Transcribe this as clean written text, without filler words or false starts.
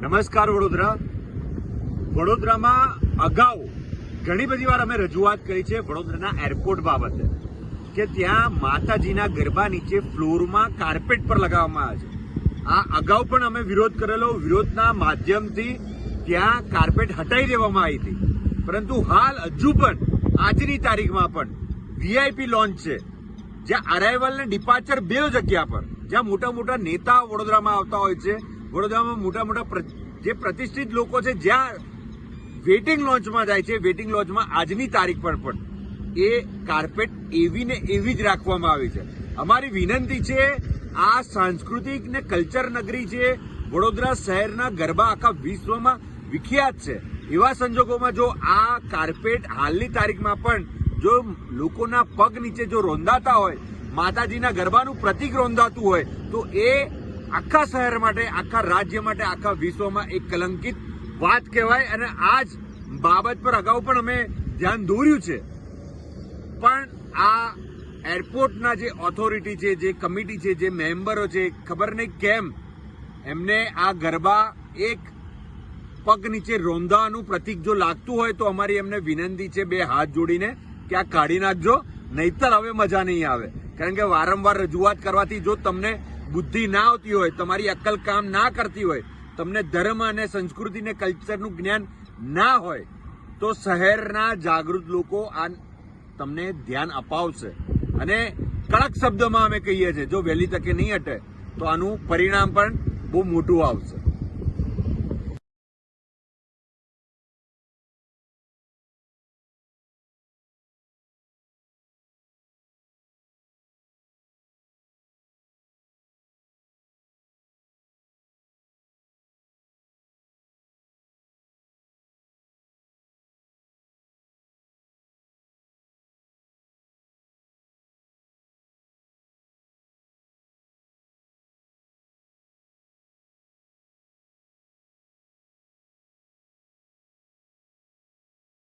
નમસ્કાર વડોદરા. વડોદરામાં અગાઉ ઘણી બધી વાર અમે રજૂઆત કરી છે વડોદરાના એરપોર્ટ બાબતે કે ત્યાં માતાજીના ગરબા નીચે ફ્લોરમાં કાર્પેટ પર લગાવવામાં આવે છે. આ અગાઉ પણ અમે વિરોધ કરેલો. વિરોધના માધ્યમથી ત્યાં કાર્પેટ હટાવી દેવામાં આવી હતી, પરંતુ હાલ હજુ પણ આજની તારીખમાં પણ વીઆઈપી લોન્ચ છે, જ્યાં અરાઇવલ ને ડિપાર્ચર બે જગ્યા પર, જ્યાં મોટા મોટા નેતાઓ વડોદરામાં આવતા હોય છે, વડોદરામાં મોટા મોટા જે પ્રતિષ્ઠિત લોકો છે, જ્યાં વેટિંગ લોન્ચમાં જાય છે, વેટિંગ લોન્ચમાં આજની તારીખ પર પણ એ કાર્પેટ એવી ને એવી જ રાખવામાં આવી છે. અમારી વિનંતી છે, આ સાંસ્કૃતિક ને કલ્ચર નગરી છે, વડોદરા શહેરના ગરબા આખા વિશ્વમાં વિખ્યાત છે. એવા સંજોગોમાં જો આ કાર્પેટ હાલની તારીખમાં પણ જો લોકોના પગ નીચે જો રોંદાતા હોય, માતાજીના ગરબાનું પ્રતીક રોંદાતું હોય, તો એ આખા શહેર માટે, આખા રાજ્ય માટે, આખા વિશ્વમાં એક કલંકિત વાત કહેવાય. અને આ જ બાબત પર અગાઉ પણ અમે ધ્યાન દોર્યું છે, પણ આ એરપોર્ટના જે ઓથોરિટી છે, જે કમિટી છે, જે મેમ્બરો છે, ખબર નહીં કેમ એમને આ ગરબા એક પગ નીચે રોંધાવાનું પ્રતીક જો લાગતું હોય તો અમારી એમને વિનંતી છે બે હાથ જોડીને કે આ કાઢી નાખજો, નહીતર હવે મજા નહીં આવે. કારણ કે વારંવાર રજૂઆત કરવાથી જો તમને બુદ્ધિ ના આવતી હોય, તમારી અક્કલ કામ ના કરતી હોય, તમને ધર્મ અને સંસ્કૃતિ ને કલ્ચરનું જ્ઞાન ના હોય, તો શહેરના જાગૃત લોકો આ તમને ધ્યાન અપાવશે. અને કડક શબ્દોમાં અમે કહીએ છીએ, જો વહેલી તકે નહીં હટે તો આનું પરિણામ પણ બહુ મોટું આવશે.